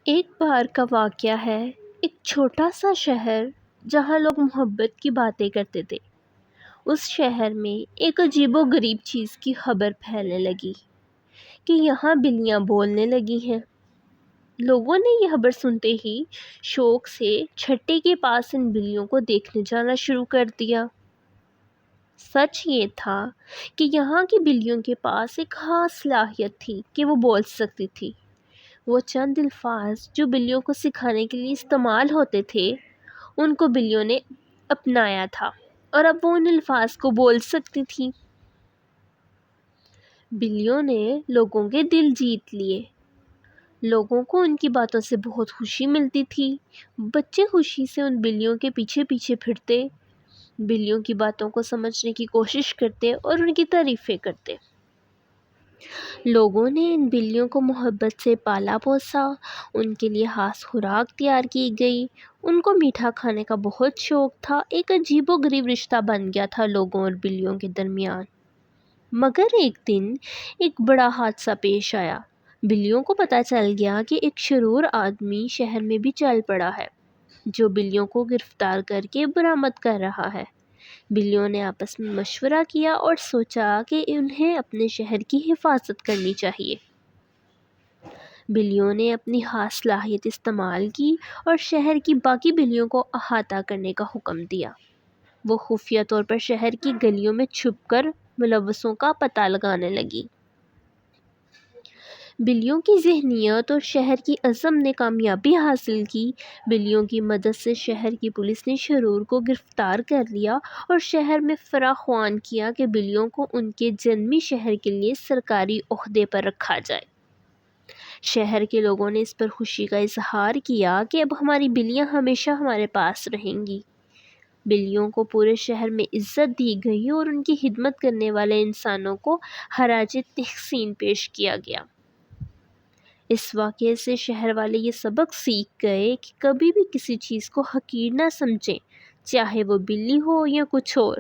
ایک بار کا واقعہ ہے، ایک چھوٹا سا شہر جہاں لوگ محبت کی باتیں کرتے تھے۔ اس شہر میں ایک عجیب و غریب چیز کی خبر پھیلنے لگی کہ یہاں بلیاں بولنے لگی ہیں۔ لوگوں نے یہ خبر سنتے ہی شوق سے چھٹے کے پاس ان بلیوں کو دیکھنے جانا شروع کر دیا۔ سچ یہ تھا کہ یہاں کی بلیوں کے پاس ایک خاص صلاحیت تھی کہ وہ بول سکتی تھی۔ وہ چند الفاظ جو بلیوں کو سکھانے کے لیے استعمال ہوتے تھے، ان کو بلیوں نے اپنایا تھا اور اب وہ ان الفاظ کو بول سکتی تھیں۔ بلیوں نے لوگوں کے دل جیت لیے۔ لوگوں کو ان کی باتوں سے بہت خوشی ملتی تھی۔ بچے خوشی سے ان بلیوں کے پیچھے پیچھے پھرتے، بلیوں کی باتوں کو سمجھنے کی کوشش کرتے اور ان کی تعریفیں کرتے۔ لوگوں نے ان بلیوں کو محبت سے پالا پوسا، ان کے لیے خاص خوراک تیار کی گئی، ان کو میٹھا کھانے کا بہت شوق تھا۔ ایک عجیب و غریب رشتہ بن گیا تھا لوگوں اور بلیوں کے درمیان۔ مگر ایک دن ایک بڑا حادثہ پیش آیا۔ بلیوں کو پتہ چل گیا کہ ایک شرور آدمی شہر میں بھی چل پڑا ہے جو بلیوں کو گرفتار کر کے برآمد کر رہا ہے۔ بلیوں نے آپس میں مشورہ کیا اور سوچا کہ انہیں اپنے شہر کی حفاظت کرنی چاہیے۔ بلیوں نے اپنی خاص صلاحیت استعمال کی اور شہر کی باقی بلیوں کو احاطہ کرنے کا حکم دیا۔ وہ خفیہ طور پر شہر کی گلیوں میں چھپ کر ملوثوں کا پتہ لگانے لگی۔ بلیوں کی ذہنیت اور شہر کی عزم نے کامیابی حاصل کی۔ بلیوں کی مدد سے شہر کی پولیس نے شرور کو گرفتار کر لیا اور شہر میں فراخوان کیا کہ بلیوں کو ان کے جنمی شہر کے لیے سرکاری عہدے پر رکھا جائے۔ شہر کے لوگوں نے اس پر خوشی کا اظہار کیا کہ اب ہماری بلیاں ہمیشہ ہمارے پاس رہیں گی۔ بلیوں کو پورے شہر میں عزت دی گئی اور ان کی خدمت کرنے والے انسانوں کو خراج تحسین پیش کیا گیا۔ اس واقعے سے شہر والے یہ سبق سیکھ گئے کہ کبھی بھی کسی چیز کو حقیر نہ سمجھیں، چاہے وہ بلی ہو یا کچھ اور۔